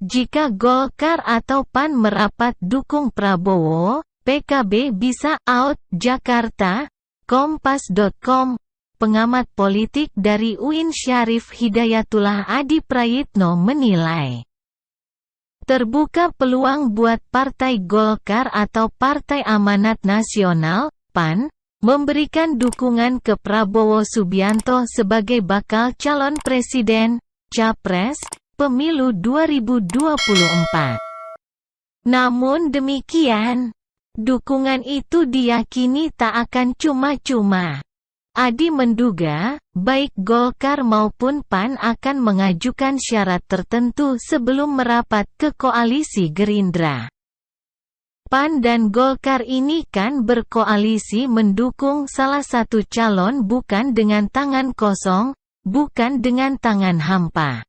Jika Golkar atau PAN merapat dukung Prabowo, PKB bisa out. Jakarta, Kompas.com. Pengamat politik dari UIN Syarif Hidayatullah Adi Prayitno menilai, terbuka peluang buat Partai Golkar atau Partai Amanat Nasional, PAN, memberikan dukungan ke Prabowo Subianto sebagai bakal calon presiden, capres, pemilu 2024. Namun demikian, dukungan itu diyakini tak akan cuma-cuma. Adi menduga, baik Golkar maupun PAN akan mengajukan syarat tertentu sebelum merapat ke koalisi Gerindra. PAN dan Golkar ini kan berkoalisi mendukung salah satu calon bukan dengan tangan kosong, bukan dengan tangan hampa.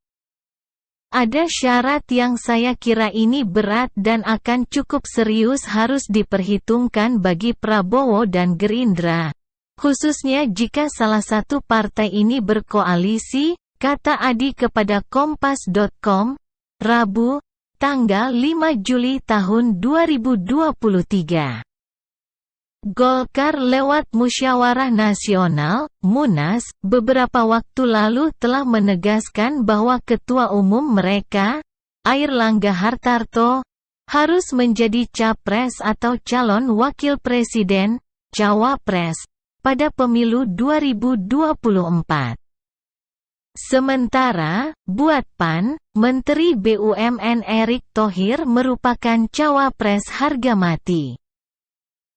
Ada syarat yang saya kira ini berat dan akan cukup serius harus diperhitungkan bagi Prabowo dan Gerindra, khususnya jika salah satu partai ini berkoalisi, kata Adi kepada Kompas.com, Rabu, tanggal 5 Juli tahun 2023. Golkar lewat Musyawarah Nasional, Munas, beberapa waktu lalu telah menegaskan bahwa Ketua Umum mereka, Airlangga Hartarto, harus menjadi capres atau calon wakil presiden, cawapres, pada pemilu 2024. Sementara, buat PAN, Menteri BUMN Erick Thohir merupakan cawapres harga mati.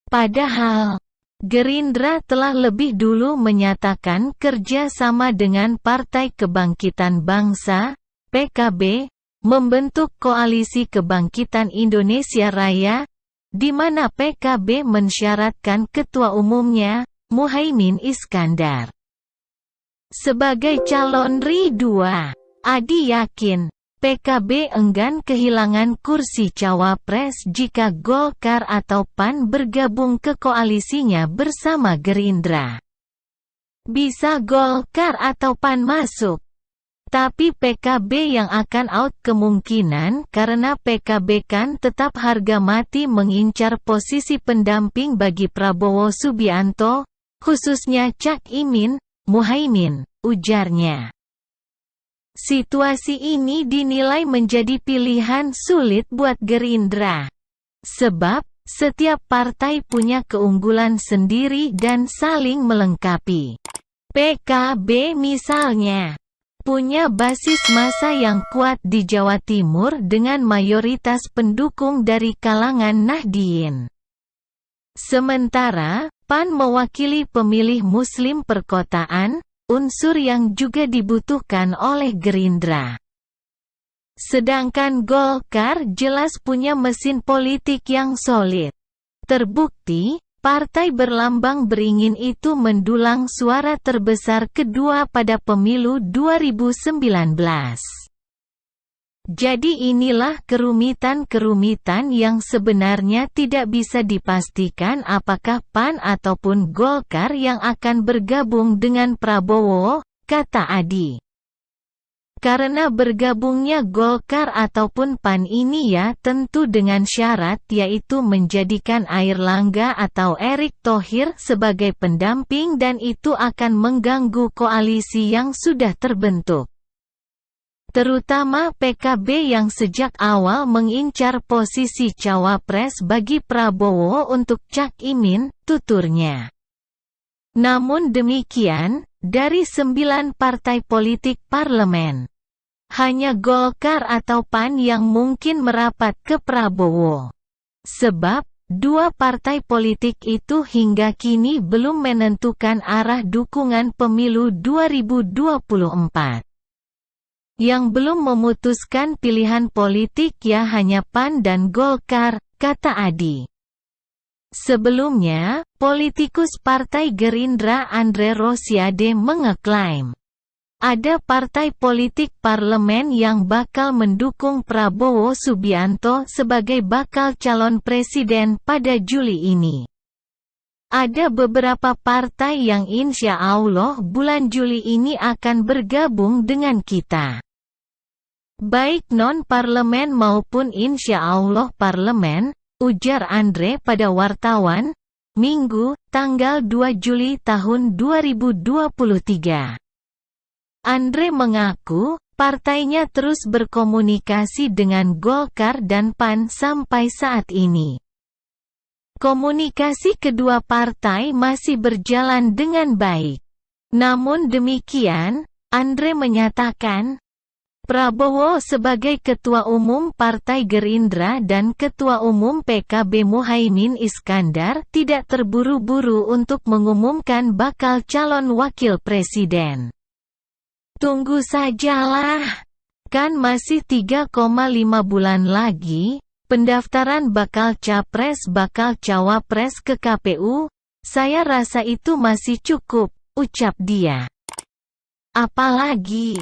Padahal, Gerindra telah lebih dulu menyatakan kerja sama dengan Partai Kebangkitan Bangsa, PKB, membentuk Koalisi Kebangkitan Indonesia Raya, di mana PKB mensyaratkan ketua umumnya, Muhaimin Iskandar, sebagai calon RI 2. Adi yakin, PKB enggan kehilangan kursi cawapres jika Golkar atau PAN bergabung ke koalisinya bersama Gerindra. Bisa Golkar atau PAN masuk, tapi PKB yang akan out kemungkinan karena PKB kan tetap harga mati mengincar posisi pendamping bagi Prabowo Subianto, khususnya Cak Imin, Muhaimin, ujarnya. Situasi ini dinilai menjadi pilihan sulit buat Gerindra. Sebab, setiap partai punya keunggulan sendiri dan saling melengkapi. PKB misalnya, punya basis massa yang kuat di Jawa Timur dengan mayoritas pendukung dari kalangan Nahdien. Sementara, PAN mewakili pemilih Muslim perkotaan, unsur yang juga dibutuhkan oleh Gerindra. Sedangkan Golkar jelas punya mesin politik yang solid. Terbukti, partai berlambang beringin itu mendulang suara terbesar kedua pada pemilu 2019. Jadi inilah kerumitan-kerumitan yang sebenarnya tidak bisa dipastikan apakah PAN ataupun Golkar yang akan bergabung dengan Prabowo, kata Adi. Karena bergabungnya Golkar ataupun PAN ini ya tentu dengan syarat yaitu menjadikan Airlangga atau Erick Thohir sebagai pendamping dan itu akan mengganggu koalisi yang sudah terbentuk. Terutama PKB yang sejak awal mengincar posisi cawapres bagi Prabowo untuk Cak Imin, tuturnya. Namun demikian, dari 9 partai politik parlemen, hanya Golkar atau PAN yang mungkin merapat ke Prabowo. Sebab, 2 partai politik itu hingga kini belum menentukan arah dukungan pemilu 2024. Yang belum memutuskan pilihan politik ya hanya PAN dan Golkar, kata Adi. Sebelumnya, politikus Partai Gerindra Andre Rosiade mengeklaim, ada partai politik parlemen yang bakal mendukung Prabowo Subianto sebagai bakal calon presiden pada Juli ini. Ada beberapa partai yang insya Allah bulan Juli ini akan bergabung dengan kita. Baik non-parlemen maupun insya Allah parlemen, ujar Andre pada wartawan, Minggu, tanggal 2 Juli tahun 2023. Andre mengaku, partainya terus berkomunikasi dengan Golkar dan PAN sampai saat ini. Komunikasi kedua partai masih berjalan dengan baik. Namun demikian, Andre menyatakan, Prabowo sebagai Ketua Umum Partai Gerindra dan Ketua Umum PKB Muhaimin Iskandar tidak terburu-buru untuk mengumumkan bakal calon wakil presiden. Tunggu sajalah. Kan masih 3,5 bulan lagi, pendaftaran bakal capres bakal cawapres ke KPU, saya rasa itu masih cukup, ucap dia. Apalagi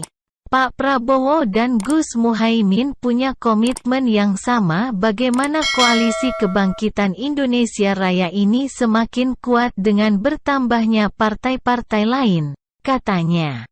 Pak Prabowo dan Gus Muhaimin punya komitmen yang sama bagaimana koalisi kebangkitan Indonesia Raya ini semakin kuat dengan bertambahnya partai-partai lain, katanya.